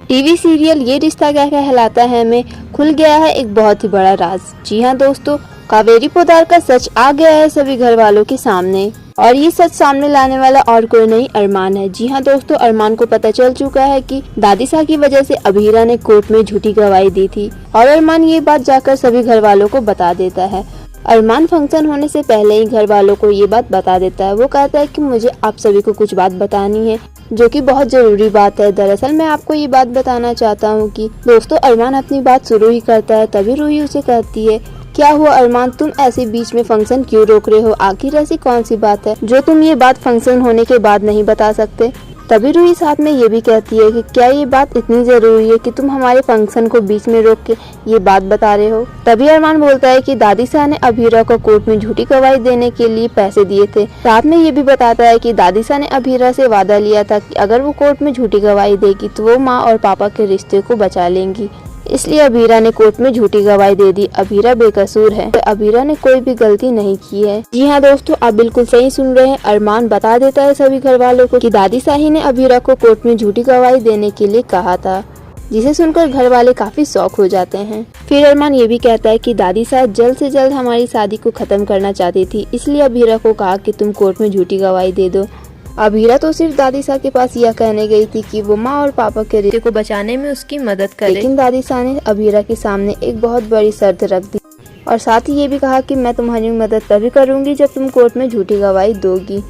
TV serial ये रिश्ता क्या कहलाता है में खुल गया है एक बहुत ही बड़ा राज। जी हाँ दोस्तों, कावेरी पोद्दार का सच आ गया है सभी घर वालों के सामने और ये सच सामने लाने वाला और कोई नहीं अरमान है। जी हाँ दोस्तों, अरमान को पता चल चुका है कि दादीसा की वजह से अभीरा ने कोर्ट में झूठी गवाही दी थी और अरमान ये बात जाकर सभी घर वालों को बता देता है। अरमान फंक्शन होने से पहले ही घर वालों को ये बात बता देता है। वो कहता है कि मुझे आप सभी को कुछ बात बतानी है जो कि बहुत जरूरी बात है। दरअसल मैं आपको ये बात बताना चाहता हूँ कि दोस्तों अरमान अपनी बात शुरू ही करता है तभी रूही उसे कहती है, क्या हुआ अरमान, तुम ऐसे बीच में फंक्शन क्यों रोक रहे हो? आखिर ऐसी कौन सी बात है जो तुम ये बात फंक्शन होने के बाद नहीं बता सकते? तभी रूही साथ में ये भी कहती है कि क्या ये बात इतनी जरूरी है कि तुम हमारे फंक्शन को बीच में रोक के ये बात बता रहे हो? तभी अरमान बोलता है कि दादीसा ने अभीरा को कोर्ट में झूठी गवाही देने के लिए पैसे दिए थे। साथ में ये भी बताता है कि दादीसा ने अभीरा से वादा लिया था कि अगर वो कोर्ट में झूठी गवाही देगी तो वो माँ और पापा के रिश्ते को बचा लेंगी, इसलिए अभीरा ने कोर्ट में झूठी गवाही दे दी। अभीरा बेकसूर है, अभीरा ने कोई भी गलती नहीं की है। जी हाँ दोस्तों, आप बिल्कुल सही सुन रहे हैं। अरमान बता देता है सभी घर वालों को कि दादीसा ही ने अभीरा को कोर्ट में झूठी गवाही देने के लिए कहा था, जिसे सुनकर घर वाले काफी शौक हो जाते हैं। फिर अरमान ये भी कहता है कि दादीसा जल्द से जल्द हमारी शादी को खत्म करना चाहती थी, इसलिए अभीरा को कहा कि तुम कोर्ट में झूठी गवाही दे दो। अभीरा तो सिर्फ दादीसा के पास यह कहने गई थी कि वो माँ और पापा के रिश्ते को बचाने में उसकी मदद करे, लेकिन दादीसा ने अभीरा के सामने एक बहुत बड़ी शर्त रख दी और साथ ही ये भी कहा कि मैं तुम्हारी मदद तभी करूंगी जब तुम कोर्ट में झूठी गवाही दोगी।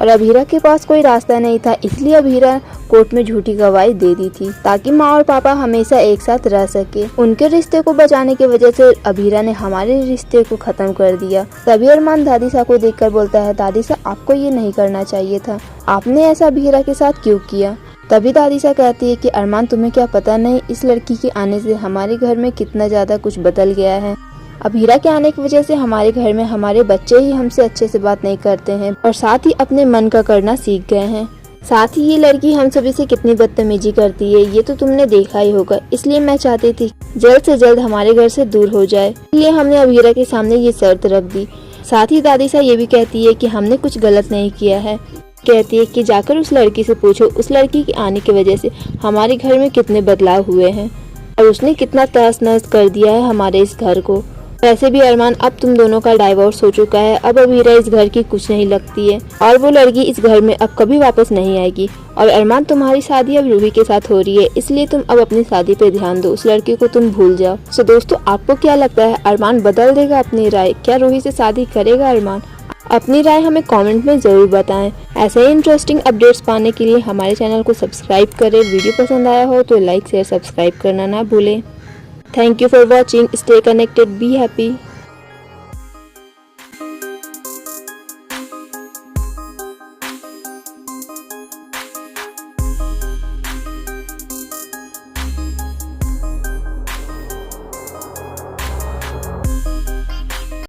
और अभीरा के पास कोई रास्ता नहीं था, इसलिए अभीरा कोर्ट में झूठी गवाही दे दी थी ताकि माँ और पापा हमेशा एक साथ रह सके। उनके रिश्ते को बचाने की वजह से अभीरा ने हमारे रिश्ते को खत्म कर दिया। तभी अरमान दादीसा को देखकर बोलता है, दादीसा आपको ये नहीं करना चाहिए था, आपने ऐसा अभीरा के साथ क्यों किया? तभी दादीसा कहती है कि अरमान तुम्हें क्या पता नहीं, इस लड़की के आने से हमारे घर में कितना ज्यादा कुछ बदल गया है। अभीरा के आने की वजह से हमारे घर में हमारे बच्चे ही हमसे अच्छे से बात नहीं करते हैं और साथ ही अपने मन का करना सीख गए हैं। साथ ही ये लड़की हम सभी से कितनी बदतमीजी करती है ये तो तुमने देखा ही होगा, इसलिए मैं चाहती थी जल्द से जल्द हमारे घर से दूर हो जाए, इसलिए हमने अभीरा के सामने ये शर्त रख दी। साथ ही दादीसा ये भी कहती है कि हमने कुछ गलत नहीं किया है, कहती है कि जाकर उस लड़की से पूछो उस लड़की के आने की वजह से हमारे घर में कितने बदलाव हुए हैं और उसने कितना तहस नहस कर दिया है हमारे इस घर को। वैसे भी अरमान अब तुम दोनों का डाइवोर्स हो चुका है, अब अभीरा इस घर की कुछ नहीं लगती है और वो लड़की इस घर में अब कभी वापस नहीं आएगी। और अरमान तुम्हारी शादी अब रूही के साथ हो रही है, इसलिए तुम अब अपनी शादी पे ध्यान दो, उस लड़की को तुम भूल जाओ। सो दोस्तों आपको क्या लगता है, अरमान बदल देगा अपनी राय? क्या रूही से शादी करेगा अरमान? अपनी राय हमें कमेंट में जरूर बताएं। ऐसे ही इंटरेस्टिंग अपडेट्स पाने के लिए हमारे चैनल को सब्सक्राइब करें। वीडियो पसंद आया हो तो लाइक शेयर सब्सक्राइब करना ना भूलें। Thank you for watching. Stay connected. Be happy.